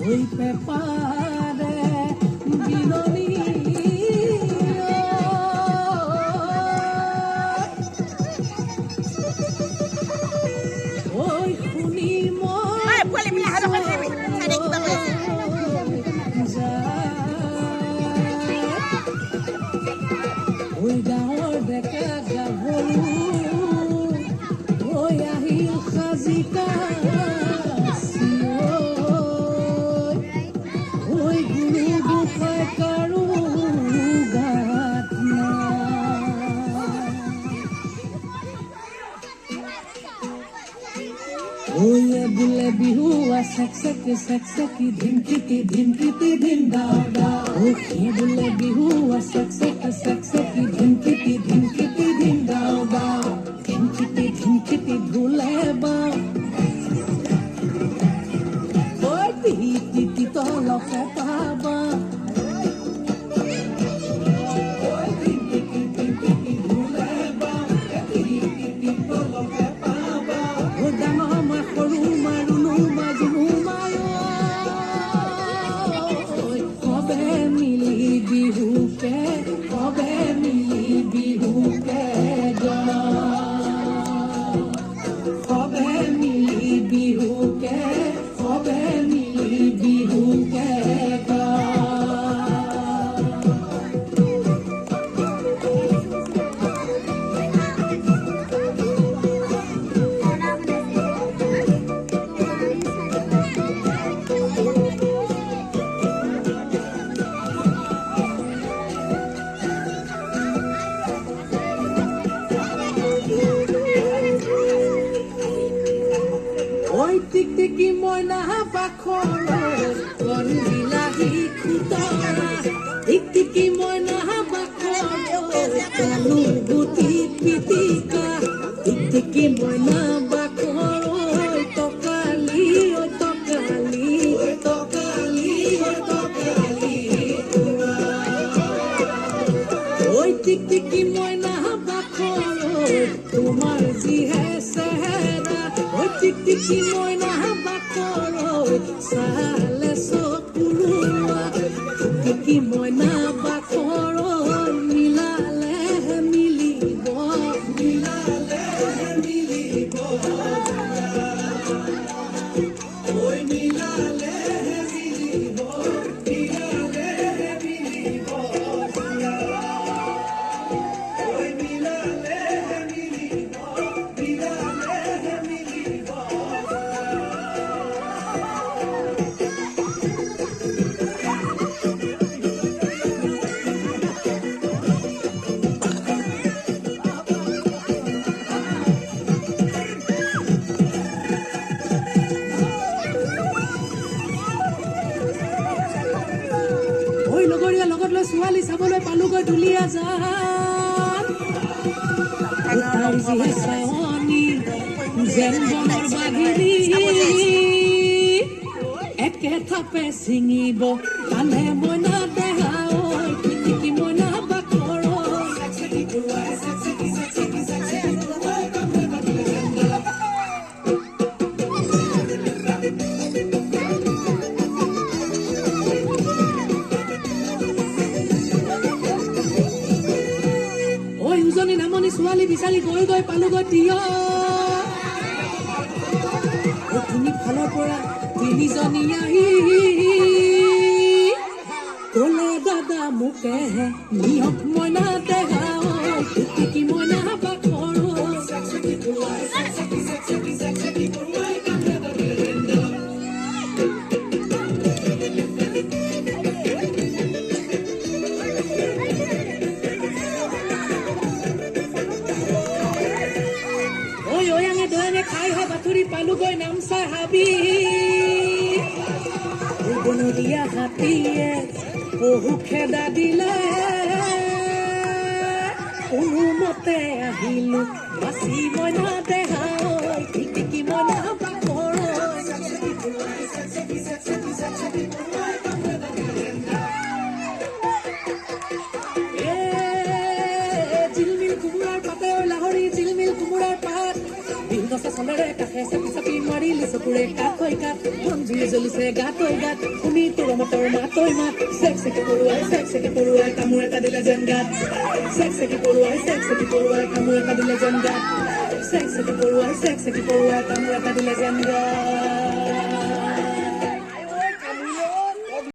ওই পেপাৰে বিৰনি ওই খুনি ওই গাঁৱৰ ডেকা গাভৰু ওই আহিল সাজিকা ওই গুৰু গোসাঁই কাৰো গাত ওই বোলে বিহু চেকচেকি চেকচেকি ধিমকিটি ধিমকিটি ধিম দাও দাও ওই বোলে বিহু চেকচেকি চেকচেকি ধিমকিটি ধিমকিটি ধিম দাও দাও ধিমকিটি ধিমকিটি ঢোলে বাও ওই টিটি তলকে পাবা টিকটিকি ময়না পাখৰ কণ বিলাহী খুতৰা টিকটিকি ময়না পাখৰ আলু গুটি পিটিকা টিকটিকি ময়না পাখৰ টকালি টকালি টকালি টকালি ওই টিকটিকি ময়না পাখৰ তোমাৰ যিহে চেহেৰা ওই টিকটিকি ময়না বাকৰ চালে চকুলোৱা টিকটিকি ময়না বাকৰ মিলালে মিলিব মিলালে মিলিব ওই মিলালে মিলিব মিলালে মিলিব ওই মিলালে মিলিব মিলালে মিলিব ওই লগৰীয়া লগত লৈ ছোৱালী চাবলৈ পালোগৈ দুলীয়া যাত তাৰ যি চাৱনী যেন বনৰ বাহিনী একে থাপে ছিঙিব কালে মইনা দেহা ঐ টিকটিকি মইনা বাকৰ উজনি নামনি ছোৱালী বিচাৰি গৈ গৈ পালোগৈ তিয় তিনি ফালৰ পৰা তিনিজনী আহি ক'লে দাদা মোকেহে নিয়ক মইনা দেহা টিকটিকি মইনা বাকৰ খাই হে বাতৰি পালোগৈ নামচা হাবি বনৰীয়া হাতীয়ে বহু খেদা দিলে কোনোমতে আহিলো বাচি মইনা দেহা টিকটিকি মইনা বাকৰ জিলমিল কোমোৰাৰ পাতে লাহৰি জিলমিল কোমোৰাৰ পাত নচা চলেৰে কাষে চাপি চাপি মাৰিলি চকুৰে কাঠ হৈ কাঠ মন জুই জ্বলিছে গাত হৈ গাত শুনি তোৰ মতৰ মাতৈ মাত চেক চেকি পৰুৱাই কামোৰ এটা দিলে যেন গাত চেক চেকি পৰুৱাই কামোৰ এটা দিলে যেন গাত চেক চেকি পৰুৱাই কামোৰ এটা দিলে যেন গাত